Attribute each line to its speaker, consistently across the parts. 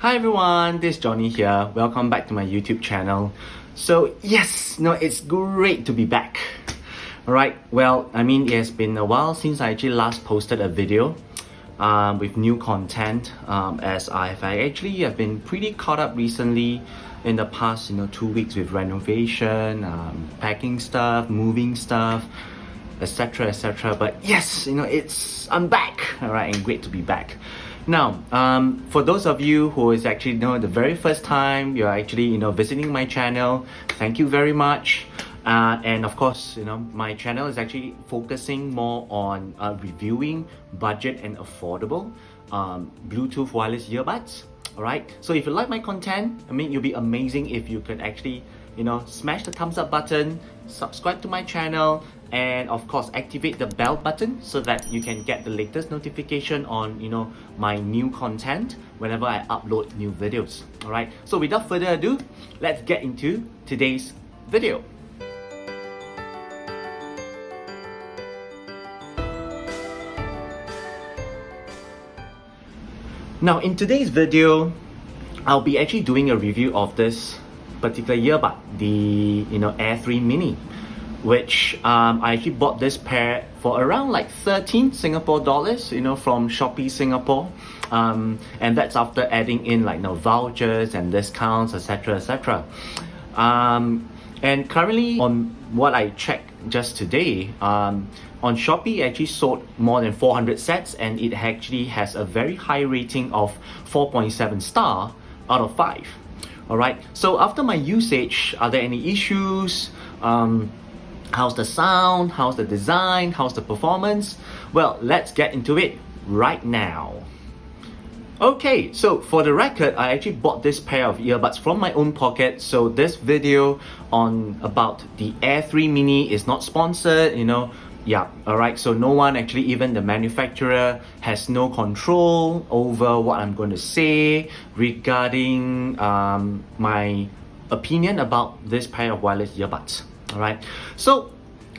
Speaker 1: Hi everyone, this is Johnny here. Welcome back to my YouTube channel. So yes, it's great to be back. Alright, well, it has been a while since I actually last posted a video with new content as I have been pretty caught up recently in the past 2 weeks with renovation, packing stuff, moving stuff, etc. But yes, I'm back. Alright, and great to be back. Now, for those of you who is actually the very first time you're actually visiting my channel, thank you very much. And of course, my channel is actually focusing more on reviewing budget and affordable Bluetooth wireless earbuds. Alright, so if you like my content, it'll be amazing if you could actually smash the thumbs up button, subscribe to my channel, and of course activate the bell button so that you can get the latest notification on my new content whenever I upload new videos. Alright, so without further ado, let's get into today's video. Now in today's video, I'll be actually doing a review of this particular earbud, the Air-3 Mini, which I actually bought this pair for around like 13 Singapore dollars, from Shopee Singapore, and that's after adding in like vouchers and discounts, etc. And currently, on what I checked just today, on Shopee, it actually sold more than 400 sets, and it actually has a very high rating of 4.7 star out of 5. Alright, so after my usage, are there any issues? How's the sound? How's the design? How's the performance? Well, let's get into it right now. Okay, so for the record, I actually bought this pair of earbuds from my own pocket. So this video about the Air-3 Mini is not sponsored, Yeah, alright, so no one, actually even the manufacturer, has no control over what I'm going to say regarding my opinion about this pair of wireless earbuds. Alright, so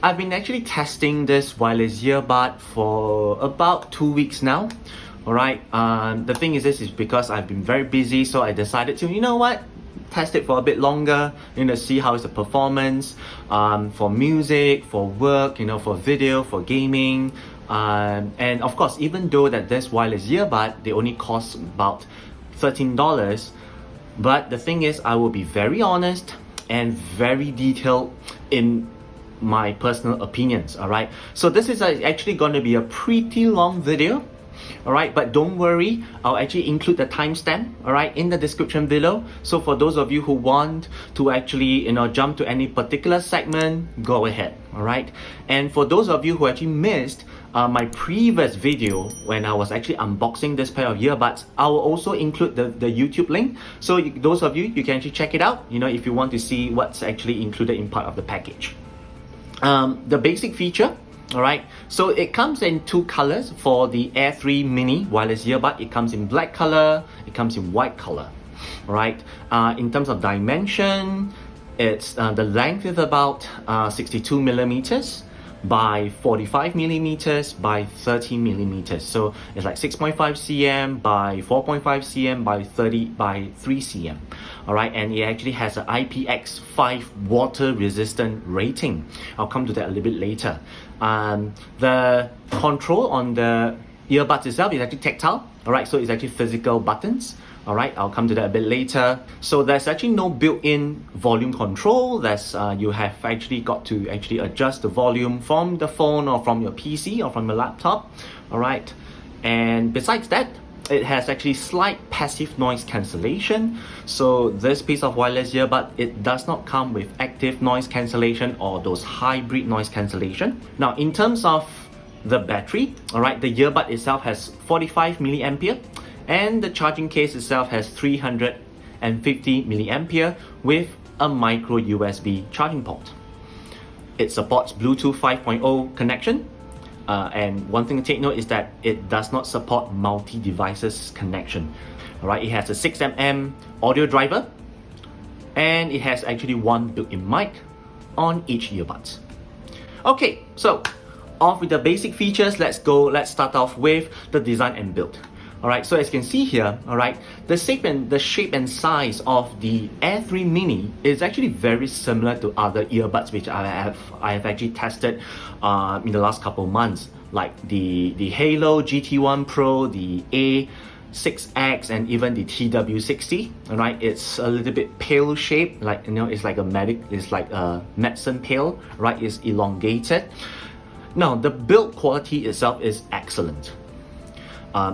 Speaker 1: I've been actually testing this wireless earbud for about 2 weeks now. Alright, the thing is, this is because I've been very busy, so I decided to, test it for a bit longer, see how is the performance for music, for work, for video, for gaming, and of course, even though that this wireless earbud, they only cost about $13, but the thing is, I will be very honest and very detailed in my personal opinions. Alright, so this is actually going to be a pretty long video. Alright, but don't worry, I'll actually include the timestamp, alright, in the description below. So for those of you who want to actually, jump to any particular segment, go ahead, alright. And for those of you who actually missed my previous video when I was actually unboxing this pair of earbuds, I will also include the YouTube link. So those of you can actually check it out, if you want to see what's actually included in part of the package. The basic feature. Alright, so it comes in 2 colors for the Air-3 Mini wireless earbud. It comes in black color, it comes in white color. Alright, in terms of dimension, it's the length is about 62 millimeters by 45 millimeters by 30 millimeters. So it's like 6.5 cm by 4.5 cm by 3 cm. Alright, and it actually has an IPX5 water resistant rating. I'll come to that a little bit later. The control on the earbuds itself is actually tactile. Alright, so it's actually physical buttons. Alright, I'll come to that a bit later. So there's actually no built-in volume control. You have actually got to actually adjust the volume from the phone or from your PC or from your laptop. Alright, and besides that, it has actually slight passive noise cancellation. So this piece of wireless earbud, it does not come with active noise cancellation or those hybrid noise cancellation. Now in terms of the battery, alright, the earbud itself has 45 milliampere, and the charging case itself has 350 milliampere with a micro USB charging port. It supports Bluetooth 5.0 connection, and one thing to take note is that it does not support multi-devices connection. Alright, it has a 6mm audio driver, and it has actually one built-in mic on each earbud. Okay, so off with the basic features. Let's start off with the design and build. Alright, so as you can see here, alright, the shape and size of the Air3 Mini is actually very similar to other earbuds which I have actually tested in the last couple of months, like the Halo GT1 Pro, the A6X, and even the TW60. Alright, it's a little bit pale shape, like, you know, it's like a medicine pill, right? It's elongated. Now, the build quality itself is excellent.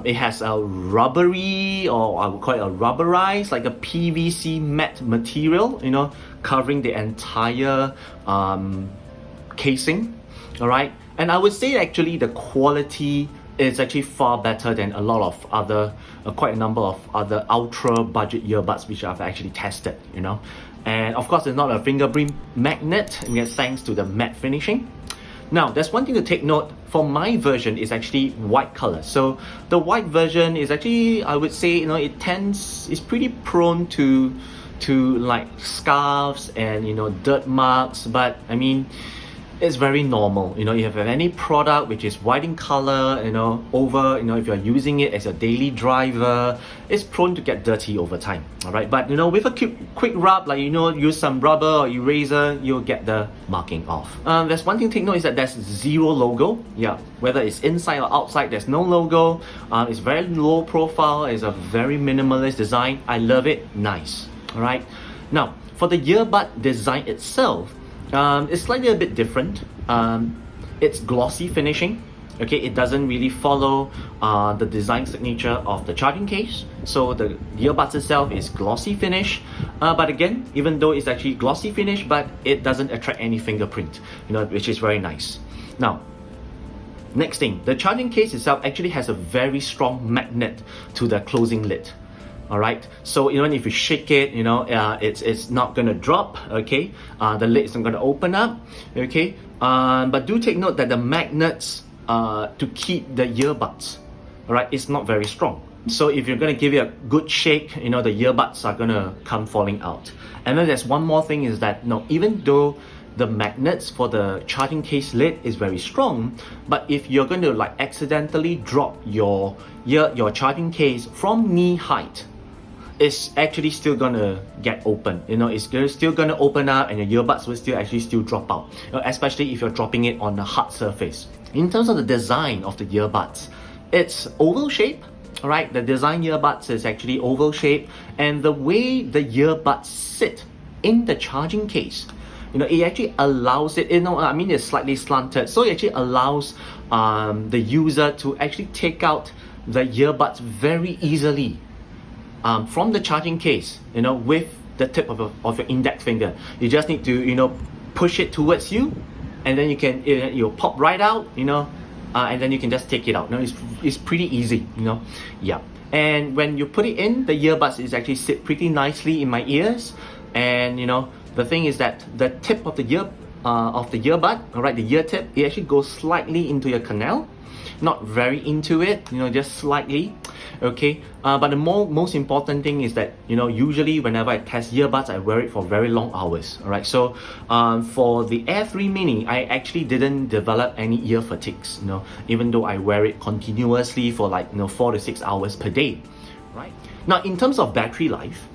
Speaker 1: It has a rubbery, or I would call it a rubberized, like a PVC matte material, you know, covering the entire casing. Alright, and I would say actually the quality is actually far better than a lot of other, quite a number of other ultra budget earbuds which I've actually tested, you know. And of course, it's not a fingerprint magnet, and it's thanks to the matte finishing. Now, there's one thing to take note. For my version, is actually white color. So the white version is actually, I would say, you know, it's pretty prone to like scarves and, you know, dirt marks. But I mean, it's very normal. You know, you have any product which is white in color, you know, if you're using it as a daily driver, it's prone to get dirty over time. Alright, but you know, with a quick rub, like, you know, use some rubber or eraser, you'll get the marking off. There's one thing to take note is that there's zero logo. Yeah, whether it's inside or outside, there's no logo. It's very low profile. It's a very minimalist design. I love it. Nice. Alright, now for the earbud design itself, it's slightly a bit different. It's glossy finishing. Okay, it doesn't really follow the design signature of the charging case. So the earbuds itself is glossy finish. But again, even though it's actually glossy finish, but it doesn't attract any fingerprint, you know, which is very nice. Now, next thing, the charging case itself actually has a very strong magnet to the closing lid. Alright, so even if you shake it, you know, it's not gonna drop. Okay, the lid isn't gonna open up. Okay, but do take note that the magnets to keep the earbuds, alright, it's not very strong. So if you're gonna give it a good shake, you know, the earbuds are gonna come falling out. And then there's one more thing is that, no, even though the magnets for the charging case lid is very strong, but if you're going to like accidentally drop your charging case from knee height, it's actually still gonna get open. You know, it's still gonna open up, and your earbuds will still drop out. You know, especially if you're dropping it on a hard surface. In terms of the design of the earbuds, it's oval shape. Alright, the design earbuds is actually oval shape, and the way the earbuds sit in the charging case, you know, it actually allows it, you know, I mean, it's slightly slanted, so it actually allows the user to actually take out the earbuds very easily from the charging case, you know, with the tip of your index finger. You just need to, you know, push it towards you, and then you'll pop right out, you know, and then you can just take it out. You know, it's pretty easy, you know. Yeah, and when you put it in, the earbuds is actually sit pretty nicely in my ears. And you know, the thing is that the tip of the earbud, alright, the ear tip, it actually goes slightly into your canal, not very into it, you know, just slightly. Okay, but the most important thing is that, you know, usually whenever I test earbuds, I wear it for very long hours. Alright, so for the Air3 Mini, I actually didn't develop any ear fatigues, you know, even though I wear it continuously for like, you know, 4 to 6 hours per day. Right, now in terms of battery life,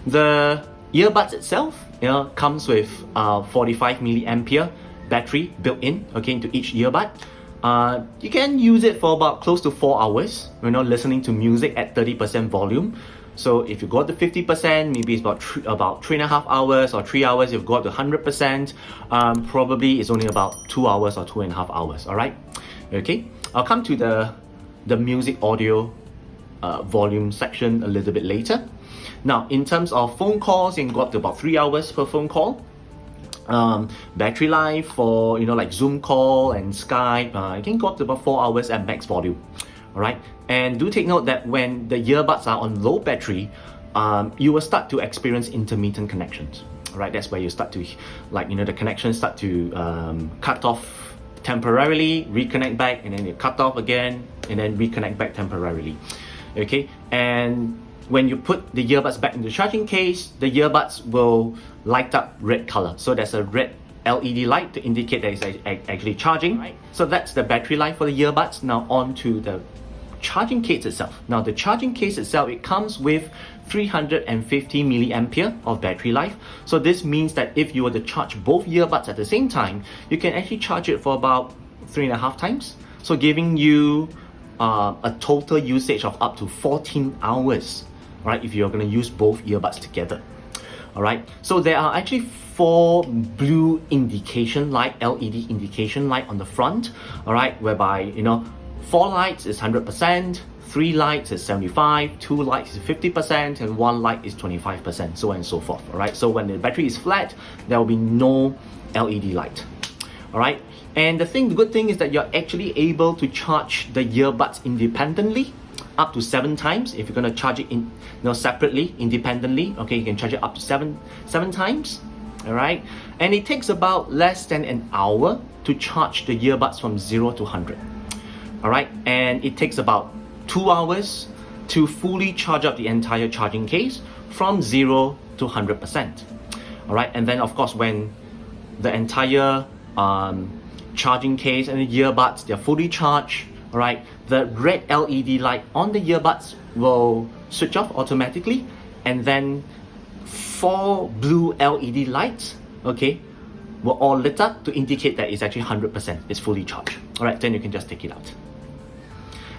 Speaker 1: the earbuds itself, you know, comes with 45 milliampere battery built in, okay, into each earbud. You can use it for about close to 4 hours, you know, listening to music at 30% volume. So if you go up to 50%, maybe it's about 3.5 hours, or 3 hours. If you go up to 100%, probably it's only about 2 hours or 2.5 hours. All right, okay. I'll come to the music audio volume section a little bit later. Now, in terms of phone calls, you can go up to about 3 hours per phone call. Battery life for, you know, like Zoom call and Skype, you can go up to about 4 hours at max volume. Alright, and do take note that when the earbuds are on low battery, you will start to experience intermittent connections. Alright, that's where you start to, like, you know, the connections start to cut off temporarily, reconnect back, and then you cut off again, and then reconnect back temporarily. Okay, and when you put the earbuds back in the charging case, the earbuds will light up red color. So there's a red LED light to indicate that it's actually charging. Right. So that's the battery life for the earbuds. Now on to the charging case itself. Now the charging case itself, it comes with 350 milliampere of battery life. So this means that if you were to charge both earbuds at the same time, you can actually charge it for about 3.5 times. So giving you a total usage of up to 14 hours, right, if you're going to use both earbuds together. Alright, so there are actually 4 blue indication light, LED indication light on the front, alright, whereby, you know, 4 lights is 100%, 3 lights is 75%, 2 lights is 50%, and 1 light is 25%, so on and so forth. Alright, so when the battery is flat, there will be no LED light. Alright, and the good thing is that you're actually able to charge the earbuds independently up to 7 times. If you're going to charge it separately, independently, okay, you can charge it up to 7 times. Alright, and it takes about less than an hour to charge the earbuds from 0 to 100. Alright, and it takes about 2 hours to fully charge up the entire charging case from 0 to 100%. Alright, and then of course when the entire charging case and the earbuds, they're fully charged, alright, the red LED light on the earbuds will switch off automatically, and then 4 blue LED lights, okay, were all lit up to indicate that it's actually 100%, it's fully charged. Alright, then you can just take it out.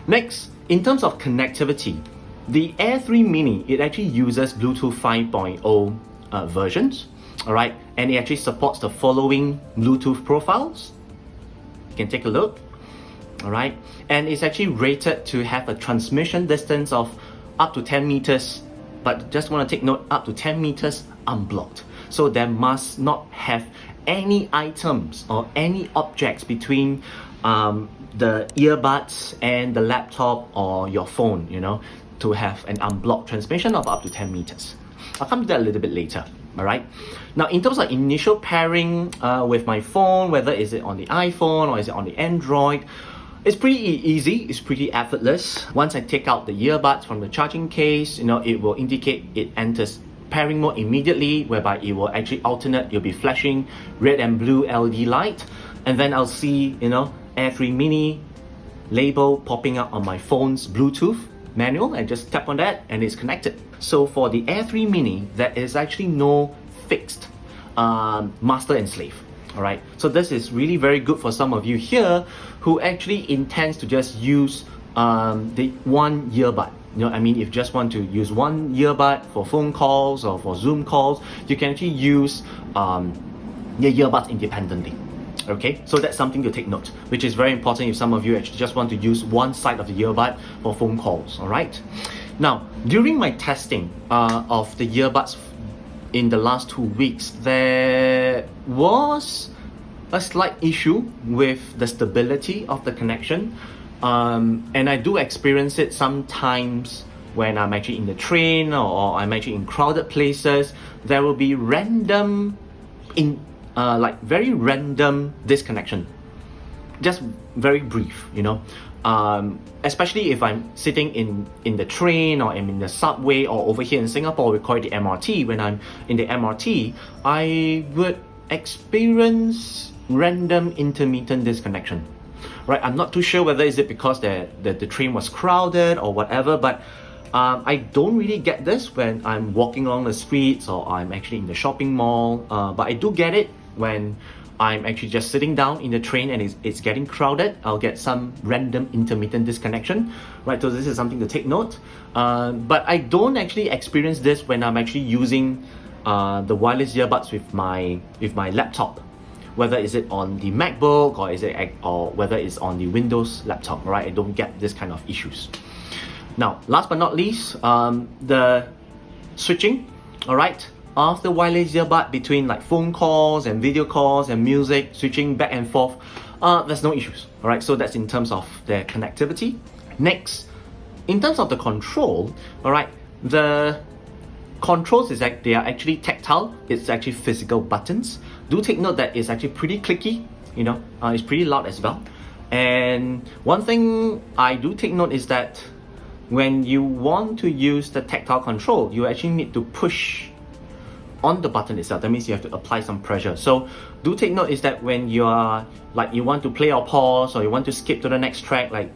Speaker 1: Next, in terms of connectivity, the Air-3 Mini, it actually uses Bluetooth 5.0 versions, alright, and it actually supports the following Bluetooth profiles. You can take a look. Alright, and it's actually rated to have a transmission distance of up to 10 meters, but just want to take note, up to 10 meters unblocked. So there must not have any items or any objects between the earbuds and the laptop or your phone, you know, to have an unblocked transmission of up to 10 meters. I'll come to that a little bit later. Alright, now in terms of initial pairing with my phone, whether is it on the iPhone or is it on the Android, it's pretty easy, it's pretty effortless. Once I take out the earbuds from the charging case, you know, it will indicate it enters pairing mode immediately, whereby it will actually alternate. It'll be flashing red and blue LED light, and then I'll see, you know, Air3 Mini label popping up on my phone's Bluetooth manual, and just tap on that and it's connected. So for the Air3 Mini, there is actually no fixed master and slave. Alright, so this is really very good for some of you here who actually intends to just use the one earbud. You know, I mean, if you just want to use one earbud for phone calls or for Zoom calls, you can actually use your earbuds independently. Okay, so that's something to take note, which is very important if some of you actually just want to use one side of the earbud for phone calls. Alright, now during my testing of the earbuds in the last 2 weeks, there was a slight issue with the stability of the connection, and I do experience it sometimes when I'm actually in the train or I'm actually in crowded places. There will be random very random disconnection, just very brief, you know, especially if I'm sitting in the train or I'm in the subway, or over here in Singapore we call it the MRT. When I'm in the MRT, I would experience random intermittent disconnection. Right, I'm not too sure whether is it because the train was crowded or whatever, but I don't really get this when I'm walking along the streets or I'm actually in the shopping mall, but I do get it when I'm actually just sitting down in the train and it's getting crowded. I'll get some random intermittent disconnection, right? So this is something to take note. But I don't actually experience this when I'm actually using the wireless earbuds with my laptop, whether is it on the MacBook or whether it's on the Windows laptop, right? I don't get this kind of issues. Now, last but not least, the switching, alright, of the wireless earbud between like phone calls and video calls and music, switching back and forth, there's no issues, alright? So that's in terms of their connectivity. Next, in terms of the control, alright, the controls is like they are actually tactile. It's actually physical buttons. Do take note that it's actually pretty clicky, you know, it's pretty loud as well. And one thing I do take note is that when you want to use the tactile control, you actually need to push on the button itself. That means you have to apply some pressure. So do take note is that when you are like you want to play or pause, or you want to skip to the next track, like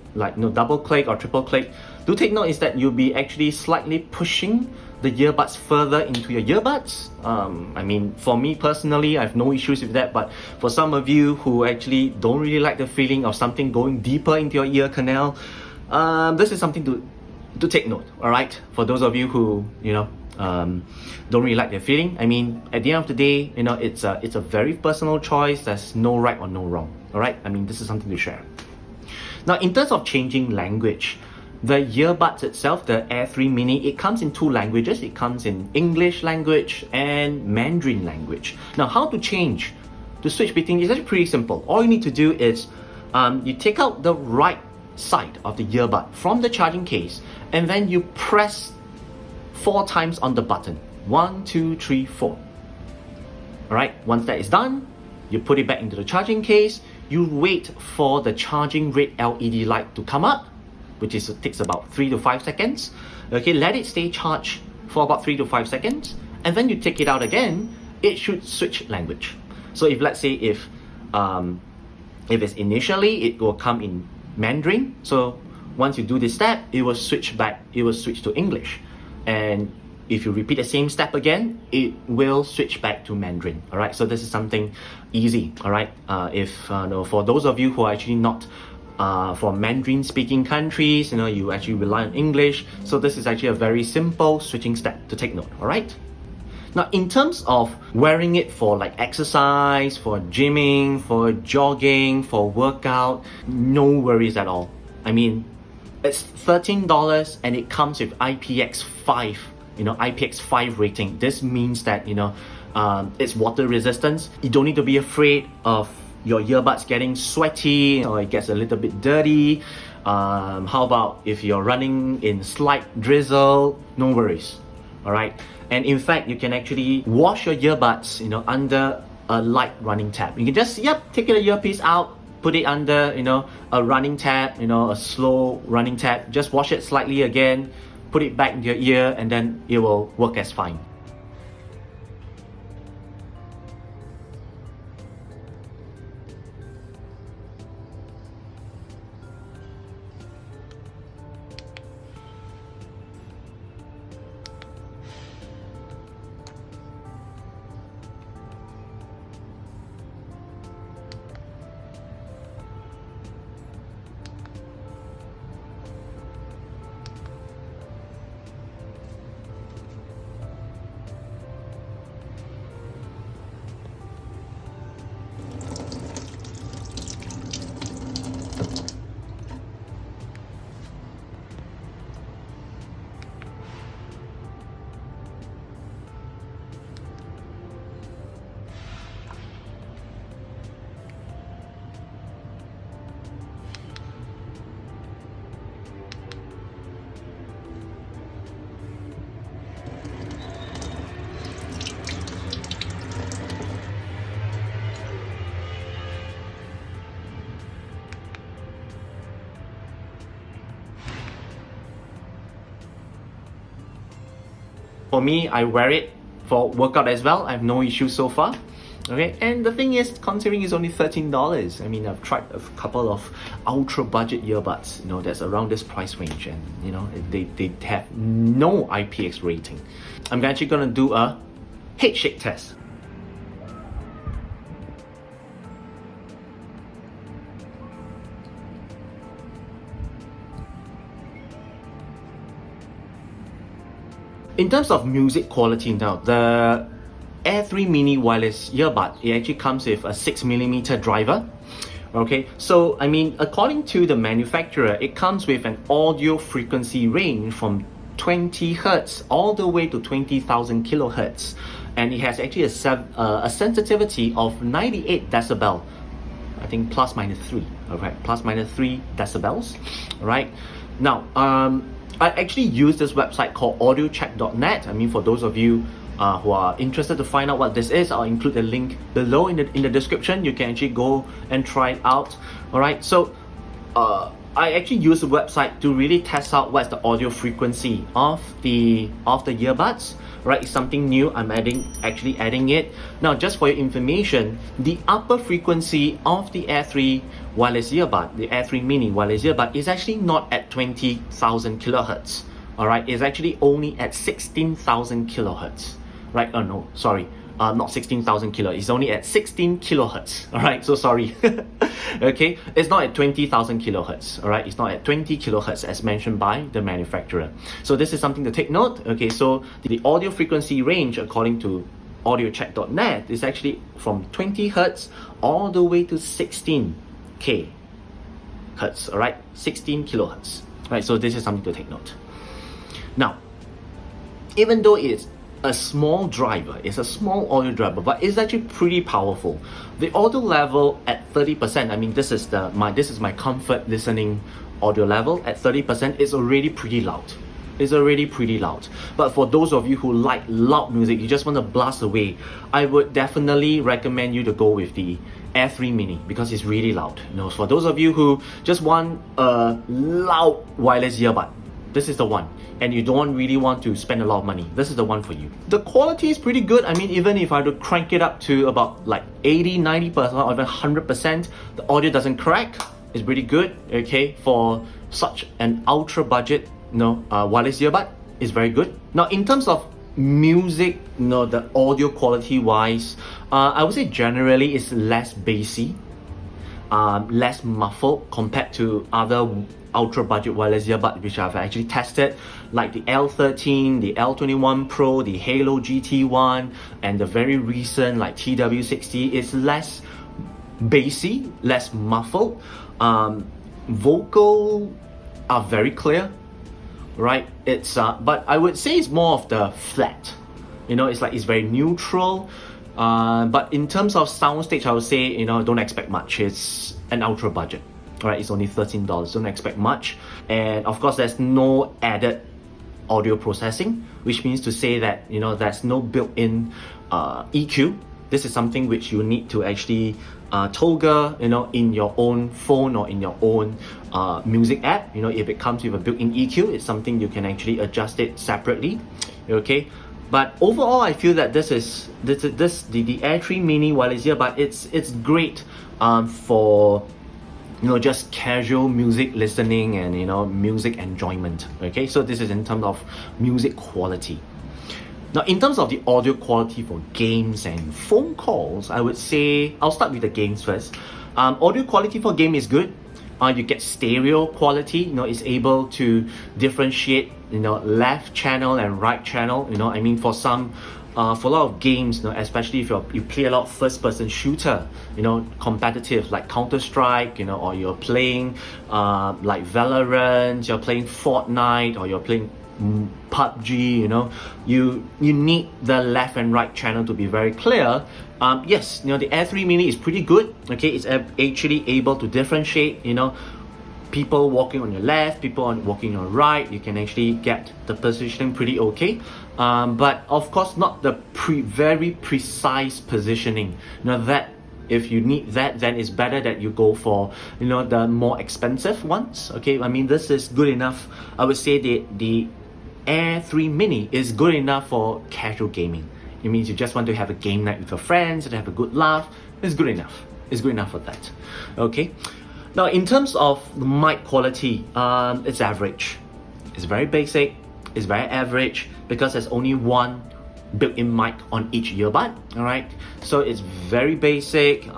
Speaker 1: double click or triple click, do take note is that you'll be actually slightly pushing the earbuds further into your earbuds. I mean, for me personally, I have no issues with that, but for some of you who actually don't really like the feeling of something going deeper into your ear canal, this is something to take note, all right? For those of you who, don't really like the feeling. I mean, at the end of the day, it's a very personal choice. There's no right or no wrong, all right? I mean, this is something to share. Now, in terms of changing language, the earbuds itself, the Air-3 Mini, it comes in two languages. It comes in English language and Mandarin language. Now, how to change, to switch between, is actually pretty simple. All you need to do is you take out the right side of the earbud from the charging case, and then you press 4 times on the button. 1, 2, 3, 4. Alright, once that is done, you put it back into the charging case. You wait for the charging red LED light to come up, which takes about 3 to 5 seconds. Okay, let it stay charged for about 3 to 5 seconds, and then you take it out again. It should switch language. So if let's say if it's initially, it will come in Mandarin. So once you do this step, it will switch to English. And if you repeat the same step again, it will switch back to Mandarin. All right, so this is something easy. All right, for those of you who are actually not from Mandarin speaking countries, you actually rely on English. So this is actually a very simple switching step to take note. All right. Now, in terms of wearing it for like exercise, for gymming, for jogging, for workout, no worries at all. I mean, it's $13 and it comes with IPX5, IPX5 rating. This means that, it's water resistant. You don't need to be afraid of your earbuds getting sweaty or it gets a little bit dirty. How about if you're running in slight drizzle? No worries. All right. And in fact, you can actually wash your earbuds, under a light running tap. You can just, take the earpiece out, put it under, a running tap, a slow running tap. Just wash it slightly again, put it back into your ear, and then it will work as fine. For me, I wear it for workout as well. I have no issues so far. Okay, and the thing is, considering it's only $13, I mean, I've tried a couple of ultra budget earbuds, that's around this price range, and they have no IPX rating. I'm actually gonna do a Headshake test. In terms of music quality now, the Air-3 Mini Wireless earbud, it actually comes with a 6mm driver. Okay, so I mean, according to the manufacturer, it comes with an audio frequency range from 20 Hz all the way to 20,000 kHz, and it has actually a sensitivity of 98 decibel. I think plus minus 3. Okay, plus minus 3 decibels. All right. Now, I actually use this website called audiocheck.net. I mean, for those of you who are interested to find out what this is, I'll include the link below in the description. You can actually go and try it out. All right. So I actually use the website to really test out what's the audio frequency of the earbuds. Right, it's something new. I'm actually adding it. Now, just for your information, the upper frequency of the Air-3 wireless earbud, the Air-3 Mini wireless earbud, is actually not at 20,000 kilohertz. Alright, it's actually only at 16,000 kilohertz. Right, oh no, sorry. Not 16,000 kilohertz, it's only at 16 kilohertz. Alright, so sorry. Okay, it's not at 20,000 kilohertz. Alright, it's not at 20 kilohertz as mentioned by the manufacturer. So this is something to take note. Okay, so the audio frequency range according to audiocheck.net is actually from 20 hertz all the way to 16k hertz. Alright, 16 kilohertz. Right, so this is something to take note. Now, even though it's a small driver, it's a small audio driver, but it's actually pretty powerful. The audio level at 30%, I mean this is my comfort listening audio level at 30%, is already pretty loud. It's already pretty loud. But for those of you who like loud music, you just want to blast away, I would definitely recommend you to go with the Air-3 Mini because it's really loud. You know, for those of you who just want a loud wireless earbud, this is the one. And you don't really want to spend a lot of money, this is the one for you. The quality is pretty good. I mean, even if I were to crank it up to about like 80-90% or even 100%, the audio doesn't crack. It's pretty good. Okay, for such an ultra budget, wireless earbud is very good. Now, in terms of music, the audio quality wise, I would say generally it's less bassy, less muffled compared to other ultra budget wireless earbud which I've actually tested, like the L13, the L21 Pro, the Halo GT1, and the very recent like TW60. It's less bassy, less muffled. Vocal are very clear, right? It's but I would say it's more of the flat. It's like it's very neutral. But in terms of soundstage, I would say don't expect much. It's an ultra budget. Alright, it's only $13. Don't expect much. And of course, there's no added audio processing, which means to say that there's no built-in EQ. This is something which you need to actually toggle in your own phone or in your own music app. If it comes with a built-in EQ, it's something you can actually adjust it separately. Okay, but overall I feel that the Air-3 Mini wireless earbud, it's great for just casual music listening and music enjoyment. Okay, so this is in terms of music quality. Now, in terms of the audio quality for games and phone calls, I would say I'll start with the games first. Audio quality for game is good. You get stereo quality. It's able to differentiate left channel and right channel. I mean, for a lot of games, especially if you play a lot of first-person shooter, competitive like Counter-Strike, or you're playing like Valorant, you're playing Fortnite, or you're playing PUBG, you need the left and right channel to be very clear. Yes, the Air-3 Mini is pretty good. Okay, it's actually able to differentiate, people walking on your left, people walking on your right. You can actually get the positioning pretty okay. But of course not the very precise positioning. That if you need that, then it's better that you go for the more expensive ones. Okay, I mean, this is good enough. I would say the Air-3 Mini is good enough for casual gaming. It means you just want to have a game night with your friends and have a good laugh. It's good enough. It's good enough for that. Okay. Now, in terms of the mic quality, it's average. It's very basic. It's very average because there's only one built-in mic on each earbud. All right, so it's very basic.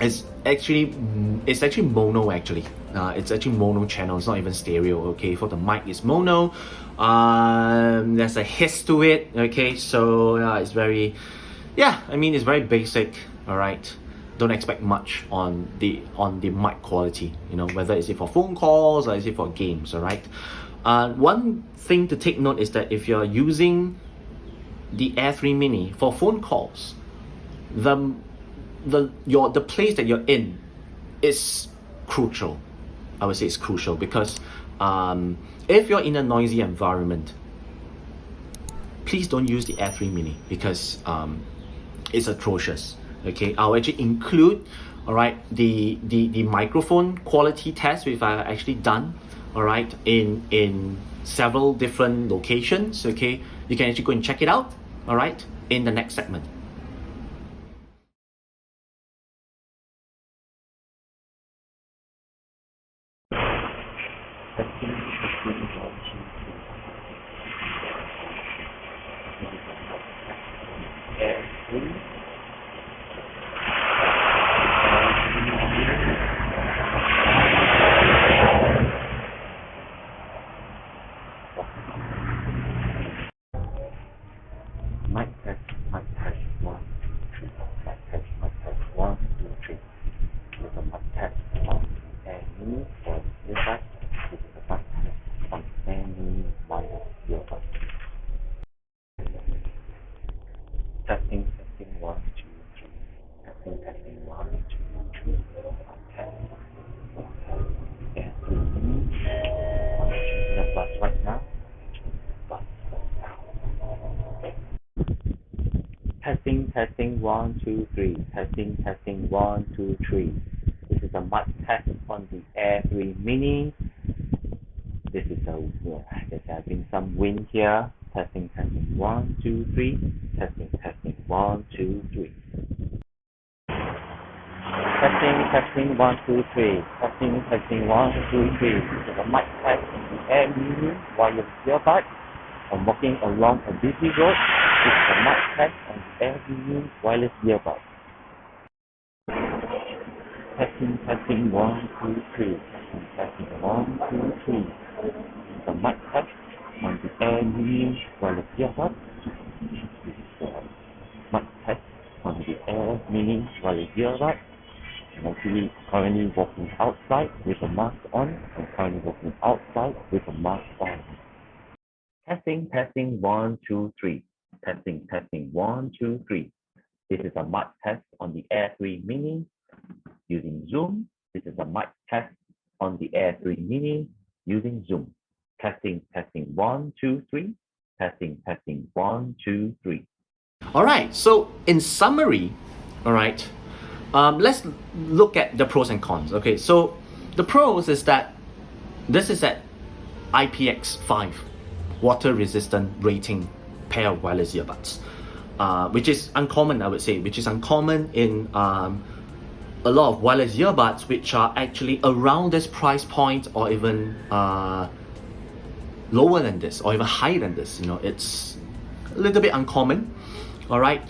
Speaker 1: It's actually mono actually. It's actually mono channel. It's not even stereo. Okay, for the mic it's mono. There's a hiss to it. Okay, so it's very, I mean, it's very basic. All right. Don't expect much on the mic quality, whether it's for phone calls or is it for games. All right. One thing to take note is that if you're using the Air-3 Mini for phone calls, the place that you're in is crucial. I would say it's crucial because if you're in a noisy environment, please don't use the Air-3 Mini because it's atrocious. Okay, I'll actually include all right, the microphone quality test which I've actually done, all right, in several different locations. Okay, you can actually go and check it out, all right, in the next segment. Mic test, 1, 2, 3. Mic test, 1, 2, 3. This is a mic test on Air3 for earbuds. This is a mic test on Air3 wireless earbuds. Testing, 1, 2, 3. Testing, 1, 2, 3. Mic test. Air3 Mini. I'm changing the bus right now. Testing, 1, 2, 3. Testing, 1, 2, 3. This is a mic test on the Air3 Mini. This is there's having some wind here. Testing, 1, 2, 3. Testing, 1, 2, 3. Testing, 1, 2, 3. Testing, 1, 2, 3. This is a mic test on the Air3 Mini wireless earbuds. I'm walking along a busy road. This is a mic test on the Air3 Mini wireless earbuds. Testing, 1, 2, 3. Testing, 1, 2, 3. This is a mic test on the Air3 Mini wireless earbuds. This is a mic test on the Air3 Mini wireless earbuds. I'm actually currently walking outside with a mask on. Testing, 1, 2, 3. Testing, 1, 2, 3. This is a mic test on the Air3 Mini using Zoom. This is a mic test on the Air3 Mini using Zoom. Testing, 1, 2, 3. Testing, 1, 2, 3. All right, so in summary, all right, let's look at the pros and cons. Okay, so the pros is that this is an IPX5 water resistant rating pair of wireless earbuds, which is uncommon, I would say, which is uncommon in a lot of wireless earbuds which are actually around this price point or even lower than this or even higher than this. You know, it's a little bit uncommon. All right,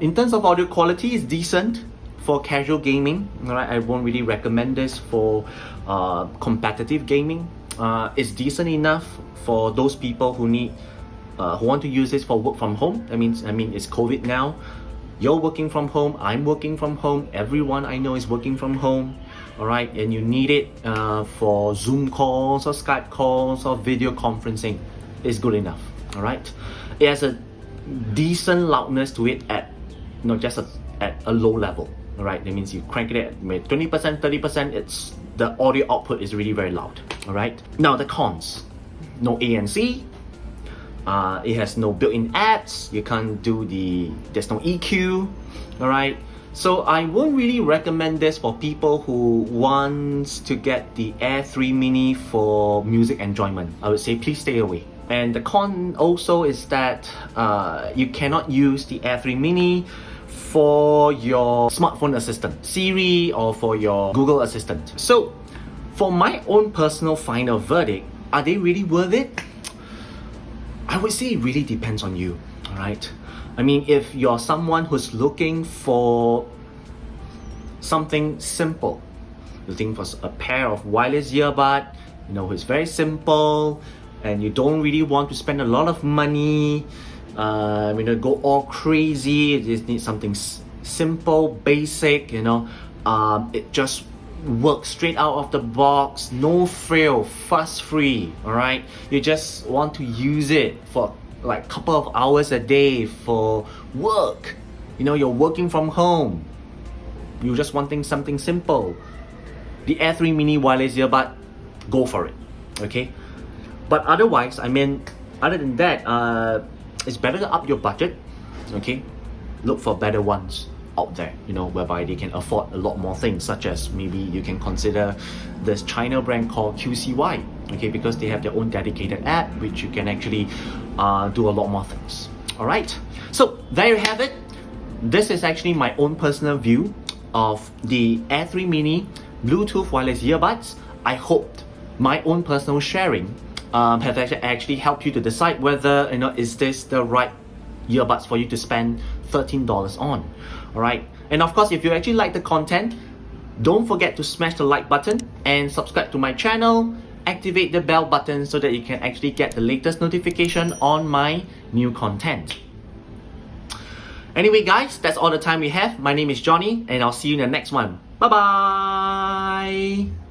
Speaker 1: in terms of audio quality, it's decent for casual gaming. All right, I won't really recommend this for competitive gaming. It's decent enough for those people who need who want to use this for work from home. I mean it's COVID now. You're working from home, I'm working from home, everyone I know is working from home, all right, and you need it for Zoom calls or Skype calls or video conferencing. It's good enough. All right, it has a decent loudness to it at just at a low level. All right, that means you crank it at 20%, 30%, it's the audio output is really very loud. All right, now the cons: no ANC. It has no built-in apps. You can't do there's no EQ. All right, so I won't really recommend this for people who wants to get the Air3 Mini for music enjoyment. I would say please stay away. And the con also is that you cannot use the Air3 Mini for your smartphone assistant, Siri, or for your Google Assistant. So for my own personal final verdict, are they really worth it? I would say it really depends on you. All right, I mean, if you're someone who's looking for something simple, looking for a pair of wireless earbud, it's very simple, and you don't really want to spend a lot of money, go all crazy. You just need something simple, basic, it just works straight out of the box, no frill, fuss free. All right, you just want to use it for like a couple of hours a day for work. You're working from home, you just wanting something simple. The Air3 Mini wireless earbud, go for it. Okay, but otherwise, other than that, it's better to up your budget. Okay, look for better ones out there, whereby they can afford a lot more things, such as maybe you can consider this China brand called QCY, okay, because they have their own dedicated app, which you can actually do a lot more things. All right, so there you have it. This is actually my own personal view of the Air-3 Mini Bluetooth wireless earbuds. I hope my own personal sharing have actually helped you to decide whether is this the right earbuds for you to spend $13 on. All right, and of course, if you actually like the content, don't forget to smash the like button and subscribe to my channel. Activate the bell button so that you can actually get the latest notification on my new content. Anyway guys, that's all the time we have. My name is Johnny and I'll see you in the next one. Bye bye.